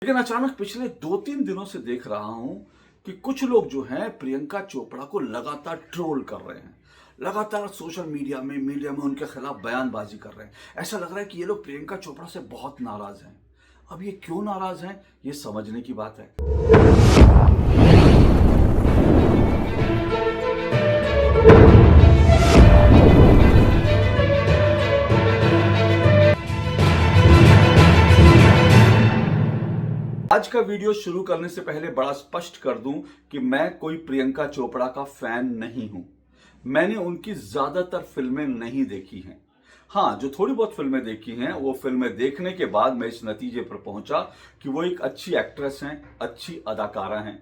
लेकिन अचानक पिछले 2-3 दिनों से देख रहा हूं कि कुछ लोग जो हैं प्रियंका चोपड़ा को लगातार ट्रोल कर रहे हैं। लगातार सोशल मीडिया में उनके खिलाफ बयानबाजी कर रहे हैं। ऐसा लग रहा है कि ये लोग प्रियंका चोपड़ा से बहुत नाराज हैं। अब ये क्यों नाराज हैं, ये समझने की बात है। आज का वीडियो शुरू करने से पहले बड़ा स्पष्ट कर दूं कि मैं कोई प्रियंका चोपड़ा का फैन नहीं हूं। मैंने उनकी ज्यादातर फिल्में नहीं देखी हैं। हाँ, जो थोड़ी बहुत फिल्में देखी हैं, वो फिल्में देखने के बाद मैं इस नतीजे पर पहुंचा कि वो एक अच्छी एक्ट्रेस हैं, अच्छी अदाकारा हैं।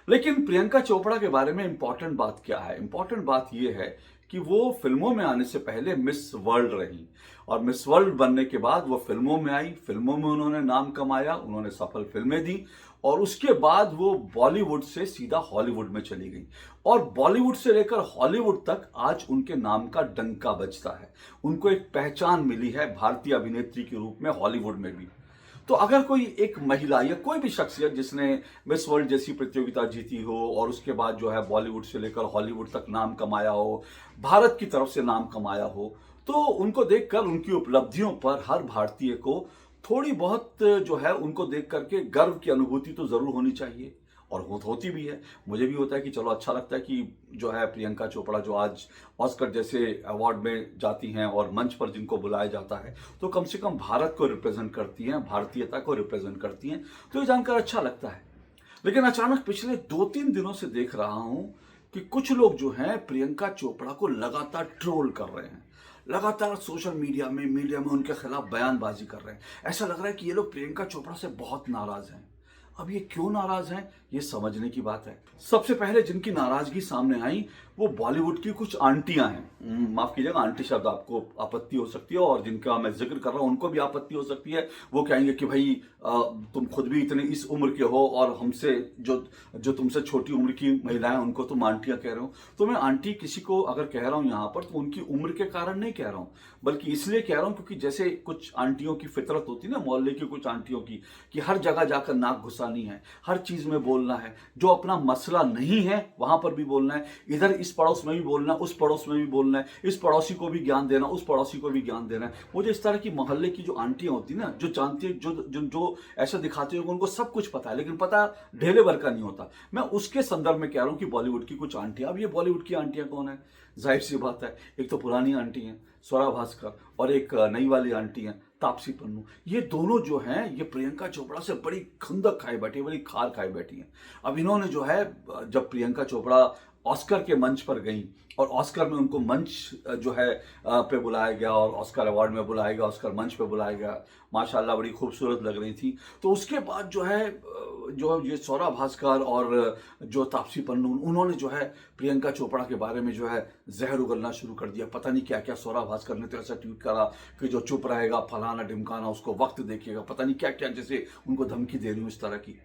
लेकिन प्रियंका चोपड़ा के बारे में इंपॉर्टेंट बात क्या है? इंपॉर्टेंट बात यह है कि वो फिल्मों में आने से पहले मिस वर्ल्ड रही और मिस वर्ल्ड बनने के बाद वो फिल्मों में आई। फिल्मों में उन्होंने नाम कमाया, उन्होंने सफल फिल्में दी और उसके बाद वो बॉलीवुड से सीधा हॉलीवुड में चली गई और बॉलीवुड से लेकर हॉलीवुड तक आज उनके नाम का डंका बजता है। उनको एक पहचान मिली है भारतीय अभिनेत्री के रूप में हॉलीवुड में भी। तो अगर कोई एक महिला या कोई भी शख्सियत जिसने मिस वर्ल्ड जैसी प्रतियोगिता जीती हो और उसके बाद जो है बॉलीवुड से लेकर हॉलीवुड तक नाम कमाया हो, भारत की तरफ से नाम कमाया हो, तो उनको देखकर उनकी उपलब्धियों पर हर भारतीय को थोड़ी बहुत जो है उनको देख करके गर्व की अनुभूति तो जरूर होनी चाहिए और होती भी है। मुझे भी होता है कि चलो अच्छा लगता है कि जो है प्रियंका चोपड़ा जो आज ऑस्कर जैसे अवार्ड में जाती हैं और मंच पर जिनको बुलाया जाता है, तो कम से कम भारत को रिप्रेजेंट करती हैं, भारतीयता को रिप्रेजेंट करती हैं, तो ये जानकर अच्छा लगता है। लेकिन अचानक पिछले 2-3 दिनों से देख रहा हूं कि कुछ लोग जो हैं प्रियंका चोपड़ा को लगातार ट्रोल कर रहे हैं। लगातार सोशल मीडिया में उनके खिलाफ बयानबाजी कर रहे हैं। ऐसा लग रहा है कि ये लोग प्रियंका चोपड़ा से बहुत नाराज हैं। अब ये क्यों नाराज हैं, ये समझने की बात है। सबसे पहले जिनकी नाराजगी सामने आई वो बॉलीवुड की कुछ आंटियां हैं। माफ कीजिएगा, आंटी शब्द आपको आपत्ति हो सकती है और जिनका मैं जिक्र कर रहा हूं उनको भी आपत्ति हो सकती है। वो कहेंगे कि भाई तुम खुद भी इतने इस उम्र के हो और हमसे जो जो तुमसे छोटी उम्र की महिलाएं उनको तुम आंटियां कह रहे हो। तो मैं आंटी किसी को अगर कह रहा हूं यहां पर तो उनकी उम्र के कारण नहीं कह रहा हूं, बल्कि इसलिए कह रहा हूं क्योंकि जैसे कुछ आंटियों की फितरत होती है ना, मोहल्ले की कुछ आंटियों की, कि हर जगह जाकर नाक घुसानी है, हर चीज में बोलना है, जो अपना मसला नहीं है वहां पर भी बोलना है, इधर इस पड़ोस में भी बोलना है, उस पड़ोस में भी बोलना है, इस पड़ोसी को भी ज्ञान देना, उस पड़ोसी को भी ज्ञान देना है। मुझे इस तरह की मोहल्ले की जो आंटियां होती है ना, जो जानती है, जो ऐसा दिखाती है उनको सब कुछ पता है, लेकिन पता ढेले भर का नहीं होता, मैं उसके संदर्भ में कह रहा हूं कि बॉलीवुड की कुछ आंटियां। अब ये बॉलीवुड की आंटियां कौन है? जाहिर सी बात है, एक तो पुरानी आंटी हैं स्वरा भास्कर और एक नई वाली आंटी हैं तापसी पन्नू। ये दोनों जो हैं ये प्रियंका चोपड़ा से बड़ी खंदक खाए बैठी, बड़ी खार खाए बैठी हैं। अब इन्होंने जो है, जब प्रियंका चोपड़ा ऑस्कर के मंच पर गई और ऑस्कर में उनको मंच जो है पे बुलाया गया और ऑस्कर अवार्ड में बुलाया गया, ऑस्कर मंच पे बुलाया गया, माशाल्लाह बड़ी खूबसूरत लग रही थी। तो उसके बाद जो है जो ये स्वरा भास्कर और जो तापसी पन्नू, उन्होंने जो है प्रियंका चोपड़ा के बारे में जो है जहर उगलना शुरू कर दिया। पता नहीं क्या क्या, स्वरा भास्कर ने तो ऐसा ट्वीट करा कि जो चुप रहेगा फलाना ढिमकाना उसको वक्त देखिएगा, पता नहीं क्या क्या, जैसे उनको धमकी दे रही हूँ इस तरह की।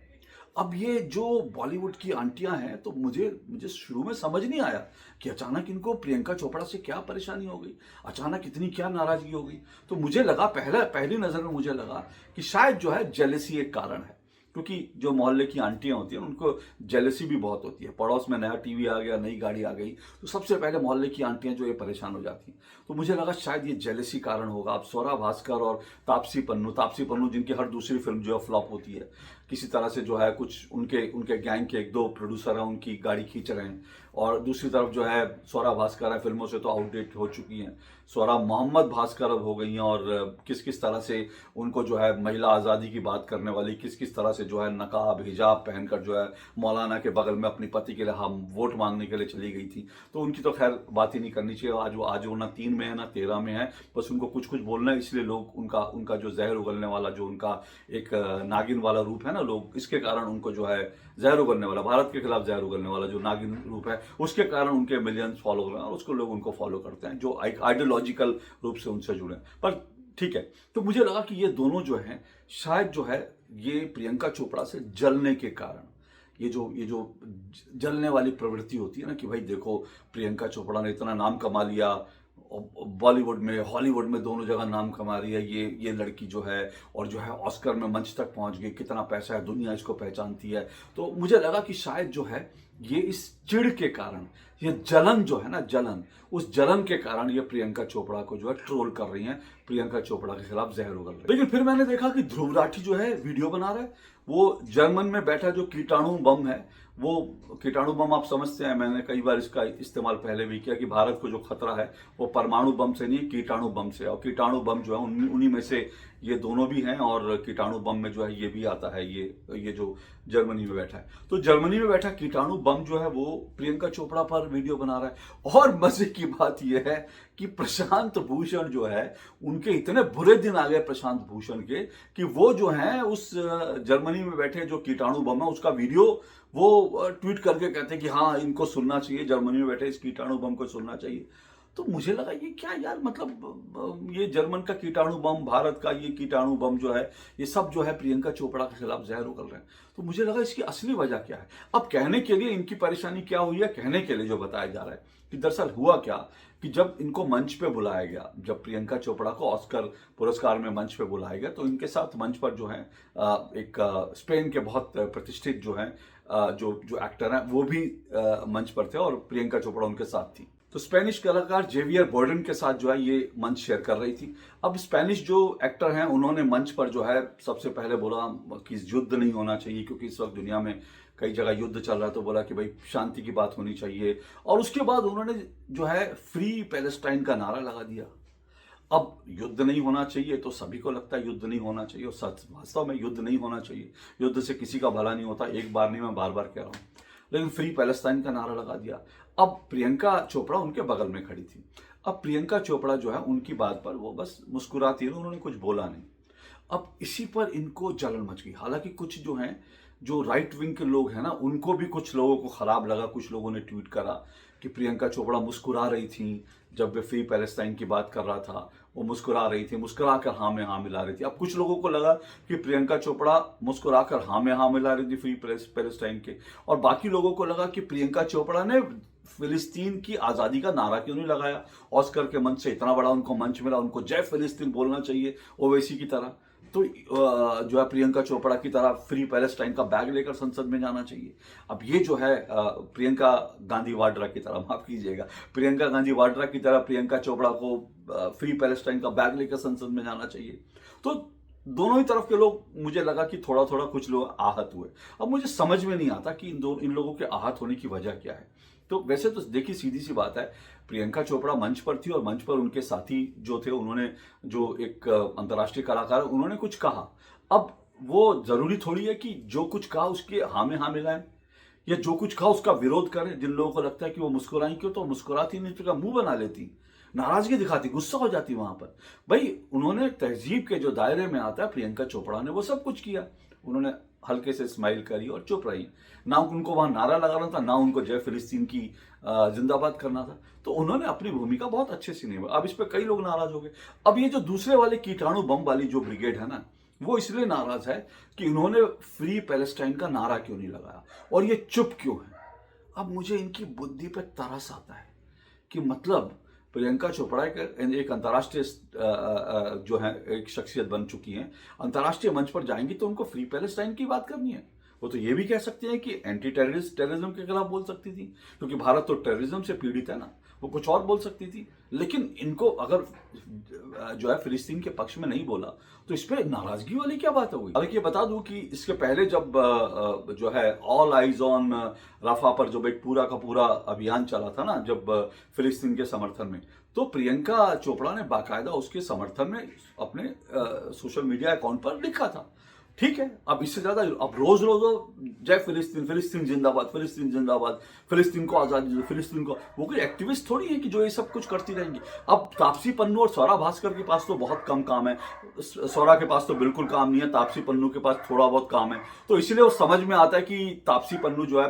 अब ये जो बॉलीवुड की आंटियां हैं, तो मुझे शुरू में समझ नहीं आया कि अचानक इनको प्रियंका चोपड़ा से क्या परेशानी हो गई, अचानक इतनी क्या नाराजगी हो गई। तो मुझे लगा, पहली नजर में मुझे लगा कि शायद जो है जेलसी एक कारण है, क्योंकि जो मोहल्ले की आंटियां होती हैं उनको जेलसी भी बहुत होती है। पड़ोस में नया टीवी आ गया, नई गाड़ी आ गई, तो सबसे पहले मोहल्ले की आंटियां जो ये परेशान हो जाती हैं। तो मुझे लगा शायद ये जेलसी कारण होगा। अब स्वरा भास्कर और तापसी पन्नू जिनकी हर दूसरी फिल्म जो है फ्लॉप होती है, किसी तरह से जो है कुछ उनके गैंग के 1-2 प्रोड्यूसर हैं उनकी गाड़ी खींच रहे हैं, और दूसरी तरफ जो है स्वरा भास्कर है, फिल्मों से तो आउटडेट हो चुकी हैं, स्वरा मोहम्मद भास्कर अब हो गई हैं, और किस किस तरह से उनको जो है महिला आज़ादी की बात करने वाली, किस किस तरह से जो है नकाब हिजाब पहनकर जो है मौलाना के बगल में अपनी पति के लिए हम वोट मांगने के लिए चली गई थी। तो उनकी तो खैर बात ही नहीं करनी चाहिए। आज वो ना 3 में है ना 13 में है, बस उनको कुछ कुछ बोलना है, इसलिए लोग उनका जो जहर उगलने वाला, जो उनका एक नागिन वाला रूप है ना, लोग इसके कारण उनको जो है जहर उगलने वाला, भारत के खिलाफ जहर उगलने वाला जो नागिन रूप है, उसके कारण उनके मिलियंस फॉलो कर रहे हैं और उसको लोग उनको फॉलो करते हैं जो आइडियोलॉजिकल रूप से उनसे जुड़े हैं। पर ठीक है, तो मुझे लगा कि ये दोनों जो हैं शायद जो है ये प्रियंका चोपड़ा से जलने के कारण, ये जो जलने वाली प्रवृत्ति होती है ना कि भाई देखो प्रियंका चोपड़ा ने इतना नाम कमा लिया बॉलीवुड में, हॉलीवुड में दोनों जगह नाम कमा रही है ये लड़की जो है, और जो है ऑस्कर में मंच तक पहुंच गई, कितना पैसा है, दुनिया इसको पहचानती है। तो मुझे लगा कि शायद जो है ये इस चिढ़ के कारण, ये जलन जो है ना, जलन, उस जलन के कारण ये प्रियंका चोपड़ा को जो है ट्रोल कर रही हैं, प्रियंका चोपड़ा के खिलाफ जहर उगल रही है। लेकिन फिर मैंने देखा कि ध्रुव राठी जो है वीडियो बना रहा है, वो जर्मन में बैठा जो कीटाणु बम है, वो कीटाणु बम आप समझते हैं, मैंने कई बार इसका इस्तेमाल पहले भी किया कि भारत को जो खतरा है वो परमाणु बम से नहीं, कीटाणु बम से। और कीटाणु बम जो है उन्हीं में से ये दोनों भी हैं, और कीटाणु बम में जो है ये भी आता है, ये जो जर्मनी में बैठा है। तो जर्मनी में बैठा कीटाणु बम जो है वो प्रियंका चोपड़ा पर वीडियो बना रहा है। और मजे की बात यह है कि प्रशांत भूषण जो है, उनके इतने बुरे दिन आ गए प्रशांत भूषण के कि वो जो है उस जर्मनी में बैठे जो कीटाणु बम है उसका वीडियो वो ट्वीट करके कहते हैं कि हाँ इनको सुनना चाहिए, जर्मनी में बैठे इस कीटाणु बम को सुनना चाहिए। तो मुझे लगा ये क्या यार, मतलब ये जर्मन का कीटाणु बम, भारत का ये कीटाणु बम जो है, ये सब जो है प्रियंका चोपड़ा के खिलाफ जहर उगल रहे हैं। तो मुझे लगा इसकी असली वजह क्या है। अब कहने के लिए इनकी परेशानी क्या हुई है, कहने के लिए जो बताया जा रहा है कि दरअसल हुआ क्या कि जब इनको मंच पे बुलाया गया, जब प्रियंका चोपड़ा को ऑस्कर पुरस्कार में मंच पे बुलाया गया, तो इनके साथ मंच पर जो है एक स्पेन के बहुत प्रतिष्ठित जो है जो एक्टर हैं वो भी मंच पर थे, और प्रियंका चोपड़ा उनके साथ थी। तो स्पेनिश कलाकार जेवियर बॉर्डन के साथ जो है ये मंच शेयर कर रही थी। अब स्पेनिश जो एक्टर हैं उन्होंने मंच पर जो है सबसे पहले बोला कि युद्ध नहीं होना चाहिए, क्योंकि इस वक्त दुनिया में कई जगह युद्ध चल रहा है, तो बोला कि भाई शांति की बात होनी चाहिए। और उसके बाद उन्होंने जो है फ्री पैलेस्टाइन का नारा लगा दिया। अब युद्ध नहीं होना चाहिए तो सभी को लगता है युद्ध नहीं होना चाहिए, और सच वास्तव में युद्ध नहीं होना चाहिए। युद्ध से किसी का भला नहीं होता, एक बार नहीं मैं बार बार कह रहा हूँ। लेकिन फ्री पैलेस्टाइन का नारा लगा दिया। अब प्रियंका चोपड़ा उनके बगल में खड़ी थी। अब प्रियंका चोपड़ा जो है उनकी बात पर वो बस मुस्कुराती रही, उन्होंने कुछ बोला नहीं। अब इसी पर इनको जलन मच गई। हालांकि कुछ जो हैं, जो राइट विंग के लोग हैं ना, उनको भी कुछ लोगों को खराब लगा। कुछ लोगों ने ट्वीट करा कि प्रियंका चोपड़ा मुस्कुरा रही थी जब वे फ्री पैलेस्टाइन की बात कर रहा था, वो मुस्कुरा रही थी, मुस्कुरा कर हाँ में हाँ मिला रही थी। अब कुछ लोगों को लगा कि प्रियंका चोपड़ा मुस्कुरा कर हाँ में हाँ मिला रही थी फ्री पैलेस्टाइन के, और बाकी लोगों को लगा कि प्रियंका चोपड़ा ने फिलिस्तीन की आज़ादी का नारा क्यों नहीं लगाया। ऑस्कर के मंच से इतना बड़ा उनको मंच मिला, उनको जय फिलिस्तीन बोलना चाहिए ओवैसी की तरह। तो जो है प्रियंका चोपड़ा की तरह फ्री पैलेस्टाइन का बैग लेकर संसद में जाना चाहिए। अब ये जो है प्रियंका गांधी वाड्रा की तरह, माफ कीजिएगा, प्रियंका गांधी वाड्रा की तरह प्रियंका चोपड़ा को फ्री पैलेस्टाइन का बैग लेकर संसद में जाना चाहिए। तो दोनों ही तरफ के लोग, मुझे लगा कि थोड़ा थोड़ा कुछ लोग आहत हुए। अब मुझे समझ में नहीं आता कि इन लोगों के आहत होने की वजह क्या है। तो वैसे तो देखिए सीधी सी बात है, प्रियंका चोपड़ा मंच पर थी और मंच पर उनके साथी जो थे, उन्होंने जो एक अंतर्राष्ट्रीय कलाकार उन्होंने कुछ कहा। अब वो जरूरी थोड़ी है कि जो कुछ कहा उसके हाँ में हाँ मिलाएं, या जो कुछ कहा उसका विरोध करें। जिन लोगों को लगता है कि वो मुस्कुराई क्यों, तो मुस्कुराती नहीं तो मुंह बना लेती, नाराजगी दिखाती, गुस्सा हो जाती वहां पर। भाई उन्होंने तहजीब के जो दायरे में आता है, प्रियंका चोपड़ा ने वो सब कुछ किया। उन्होंने हल्के से स्माइल करी और चुप रही। ना उनको वहां नारा लगाना था, ना उनको जय फिलिस्तीन की जिंदाबाद करना था। तो उन्होंने अपनी भूमिका बहुत अच्छे से निभाई। अब इस पर कई लोग नाराज हो गए। अब ये जो दूसरे वाले कीटाणु बम वाली जो ब्रिगेड है ना, वो इसलिए नाराज है कि इन्होंने फ्री पैलेस्टाइन का नारा क्यों नहीं लगाया और ये चुप क्यों है। अब मुझे इनकी बुद्धि पे तरस आता है कि मतलब प्रियंका चोपड़ा एक अंतर्राष्ट्रीय जो है एक शख्सियत बन चुकी हैं, अंतर्राष्ट्रीय मंच पर जाएंगी तो उनको फ्री पैलेस्टाइन की बात करनी है। वो तो ये भी कह सकती हैं कि एंटी टेररिज्म के खिलाफ बोल सकती थी, क्योंकि भारत तो टेररिज्म से पीड़ित है ना। वो कुछ और बोल सकती थी, लेकिन इनको अगर जो है फिलिस्तीन के पक्ष में नहीं बोला तो इस पर नाराजगी वाली क्या बात होगी। हालांकि बता दूं कि इसके पहले जब जो है ऑल आइज ऑन रफा पर जब एक पूरा का पूरा अभियान चला था ना, जब फिलिस्तीन के समर्थन में, तो प्रियंका चोपड़ा ने बाकायदा उसके समर्थन में अपने सोशल मीडिया अकाउंट पर लिखा था। ठीक है, अब इससे ज्यादा अब रोज रोज जय फिलिस्तीन, फिलिस्तीन जिंदाबाद, फिलिस्तीन जिंदाबाद, फिलिस्तीन को आजादी दो, फिलिस्तीन को। वो कोई एक्टिविस्ट थोड़ी है कि जो ये सब कुछ करती रहेंगी। अब तापसी पन्नू और स्वरा भास्कर के पास तो बहुत कम काम है, स्वरा के पास तो बिल्कुल काम नहीं है, तापसी पन्नू के पास थोड़ा बहुत काम है। तो इसलिए वो समझ में आता है कि तापसी पन्नू जो है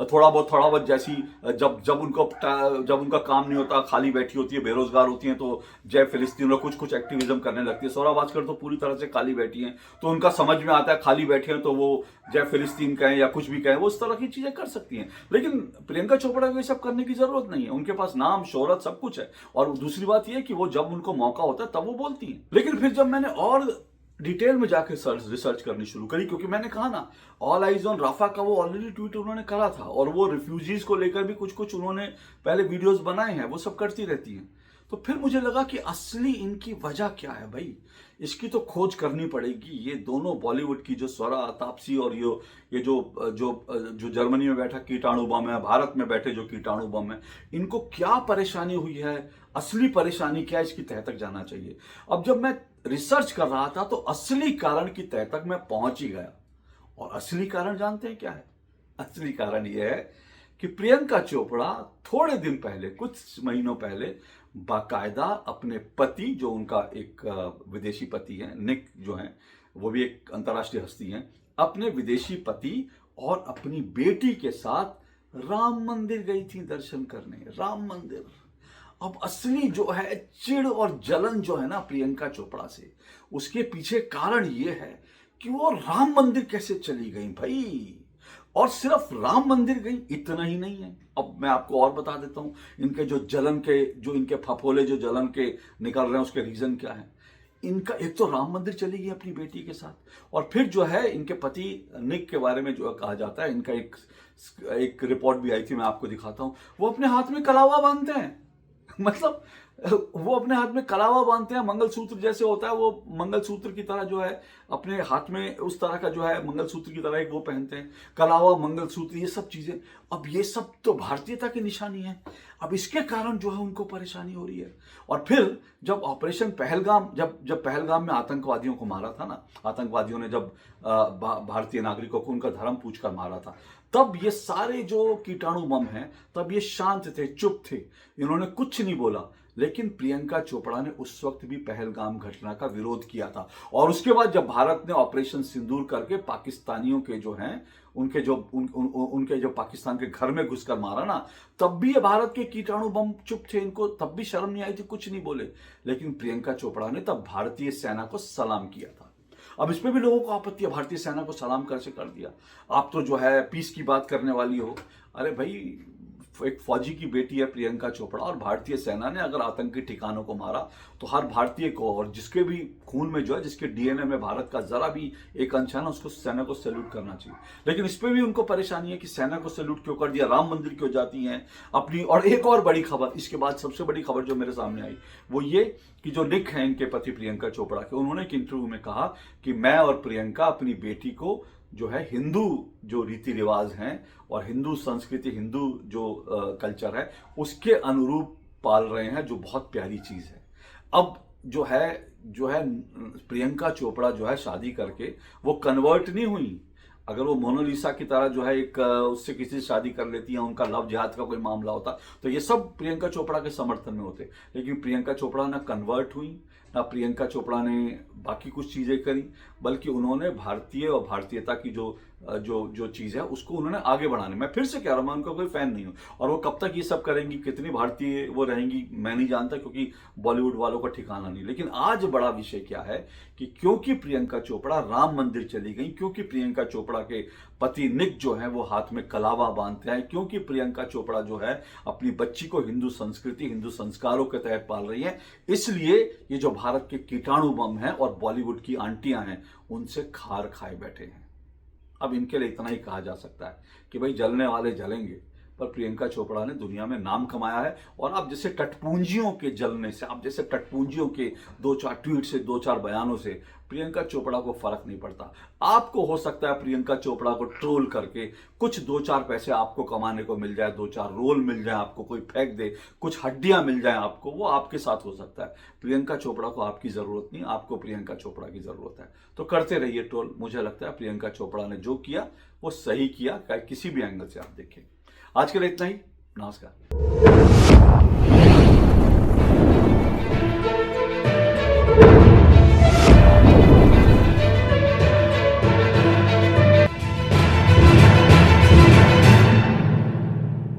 थोड़ा बहुत जैसी जब उनका काम नहीं होता, खाली बैठी होती है, बेरोजगार होती है, तो जय फिलिस्तीन और कुछ एक्टिविज्म करने लगती है। स्वरा भास्कर तो पूरी तरह से खाली बैठी है, तो उनका समझ में आता है खाली बैठे हैं तो वो जय फिलिस्तीन कहें या कुछ भी कहें, वो उस तरह की चीजें कर सकती हैं। लेकिन प्रियंका चोपड़ा को ये सब करने की जरूरत नहीं है। उनके पास नाम, शोहरत, सब कुछ है। और दूसरी बात यह कि वो जब उनको मौका होता है तब वो बोलती हैं। लेकिन फिर जब मैंने और डिटेल में जाके रिसर्च करनी शुरू करी, क्योंकि मैंने कहा ना, ऑल आइज ऑन राफा का वो ऑलरेडी ट्वीट उन्होंने करा था, और वो रिफ्यूजीज को लेकर भी कुछ कुछ उन्होंने पहले वीडियोस बनाए हैं, वो सब करती रहती हैं। तो फिर मुझे लगा कि असली इनकी वजह क्या है भाई, इसकी तो खोज करनी पड़ेगी। ये दोनों बॉलीवुड की जो स्वरा, तापसी और ये जो जर्मनी में बैठा कीटाणु बम है, भारत में बैठे जो कीटाणु बम है, इनको क्या परेशानी हुई है, असली परेशानी क्या है, इसकी तह तक जाना चाहिए। अब जब मैं रिसर्च कर रहा था तो असली कारण की तह तक मैं पहुंच ही गया। और असली कारण जानते हैं क्या है? असली कारण यह है कि प्रियंका चोपड़ा थोड़े दिन पहले, कुछ महीनों पहले, बाकायदा अपने पति, जो उनका एक विदेशी पति है, निक जो है, वो भी एक अंतर्राष्ट्रीय हस्ती हैं, अपने विदेशी पति और अपनी बेटी के साथ राम मंदिर गई थी दर्शन करने। राम मंदिर। अब असली जो है चिढ़ और जलन जो है ना प्रियंका चोपड़ा से, उसके पीछे कारण ये है कि वो राम मंदिर कैसे चली गई भाई। और सिर्फ राम मंदिर गई इतना ही नहीं है, अब मैं आपको और बता देता हूं इनके जो जलन के, जो इनके फफोले जो जलन के निकल रहे हैं, उसके रीजन क्या है। इनका एक तो राम मंदिर चली गई अपनी बेटी के साथ, और फिर जो है इनके पति निक के बारे में जो कहा जाता है, इनका एक रिपोर्ट भी आई थी, मैं आपको दिखाता हूं। वो अपने हाथ में कलावा बांधते हैं। मतलब वो अपने हाथ में कलावा बांधते हैं, मंगलसूत्र जैसे होता है, वो मंगलसूत्र की तरह जो है अपने हाथ में उस तरह का जो है मंगलसूत्र की तरह एक वो पहनते हैं, कलावा, मंगलसूत्र, ये सब चीजें। अब ये सब तो भारतीयता की निशानी है। अब इसके कारण जो है उनको परेशानी हो रही है। और फिर जब ऑपरेशन पहलगाम, जब पहलगाम में आतंकवादियों को मारा था ना, आतंकवादियों ने जब भारतीय नागरिकों को उनका धर्म पूछकर मारा था, तब ये सारे जो कीटाणु बम हैं, तब ये शांत थे, चुप थे, इन्होंने कुछ नहीं बोला। लेकिन प्रियंका चोपड़ा ने उस वक्त भी पहलगाम घटना का विरोध किया था। और उसके बाद जब भारत ने ऑपरेशन सिंदूर करके पाकिस्तानियों के जो हैं, उनके जो पाकिस्तान के घर में घुसकर मारा ना, तब भी ये भारत के कीटाणु बम चुप थे, इनको तब भी शर्म नहीं आई थी, कुछ नहीं बोले। लेकिन प्रियंका चोपड़ा ने तब भारतीय सेना को सलाम किया था। अब इस पे भी लोगों को आपत्ति है, भारतीय सेना को सलाम कैसे कर दिया, आप तो जो है पीस की बात करने वाली हो। अरे भाई, एक फौजी की बेटी है प्रियंका चोपड़ा, और भारतीय सेना ने अगर आतंकी ठिकानों को मारा तो हर भारतीय को, और जिसके भी खून में जो है, जिसके डीएनए में भारत का जरा भी एक अंश है ना, उसको सेना को सैल्यूट करना चाहिए। लेकिन इस पे भी उनको परेशानी है कि सेना को सैल्यूट क्यों कर दिया, राम मंदिर क्यों जाती हैं अपनी। और एक और बड़ी खबर, इसके बाद सबसे बड़ी खबर जो मेरे सामने आई, वो ये कि जो निक है इनके पति प्रियंका चोपड़ा के, उन्होंने एक इंटरव्यू में कहा कि मैं और प्रियंका अपनी बेटी को जो है हिंदू जो रीति रिवाज हैं और हिंदू संस्कृति, हिंदू जो कल्चर है, उसके अनुरूप पाल रहे हैं, जो बहुत प्यारी चीज है। अब जो है प्रियंका चोपड़ा जो है शादी करके वो कन्वर्ट नहीं हुई। अगर वो मोनालिसा की तरह जो है एक उससे किसी से शादी कर लेती है, उनका लव जिहाद का कोई मामला होता, तो ये सब प्रियंका चोपड़ा के समर्थन में होते। लेकिन प्रियंका चोपड़ा ना कन्वर्ट हुई, ना प्रियंका चोपड़ा ने बाकी कुछ चीजें करी, बल्कि उन्होंने भारतीय और भारतीयता की जो चीज है उसको उन्होंने आगे बढ़ाने। मैं फिर से कह रहा हूं, मैं उनका कोई फैन नहीं हूं, और वो कब तक ये सब करेंगी, कितनी भारतीय वो रहेंगी, मैं नहीं जानता, क्योंकि बॉलीवुड वालों का ठिकाना नहीं। लेकिन आज बड़ा विषय क्या है कि क्योंकि प्रियंका चोपड़ा राम मंदिर चली गई, क्योंकि प्रियंका चोपड़ा के पति निक जो है वो हाथ में कलावा बांधते हैं, क्योंकि प्रियंका चोपड़ा जो है अपनी बच्ची को हिंदू संस्कृति, हिंदू संस्कारों के तहत पाल रही है, इसलिए ये जो भारत के कीटाणु बम हैं और बॉलीवुड की आंटियां हैं, उनसे खार खाए बैठे हैं। अब इनके लिए इतना ही कहा जा सकता है कि भाई जलने वाले जलेंगे, पर प्रियंका चोपड़ा ने दुनिया में नाम कमाया है। और आप जैसे टटपूंजियों के जलने से, आप जैसे टटपूंजियों के 2-4 ट्वीट से, 2-4 बयानों से प्रियंका चोपड़ा को फर्क नहीं पड़ता। आपको हो सकता है प्रियंका चोपड़ा को ट्रोल करके कुछ 2-4 पैसे आपको कमाने को मिल जाए, 2-4 रोल मिल जाए, आपको कोई फेंक दे, कुछ हड्डियां मिल जाए आपको, वो आपके साथ हो सकता है। प्रियंका चोपड़ा को आपकी जरूरत नहीं, आपको प्रियंका चोपड़ा की जरूरत है। तो करते रहिए ट्रोल। मुझे लगता है प्रियंका चोपड़ा ने जो किया वो सही किया, किसी भी एंगल से आप देखें। आज के लिए इतना ही। नमस्कार।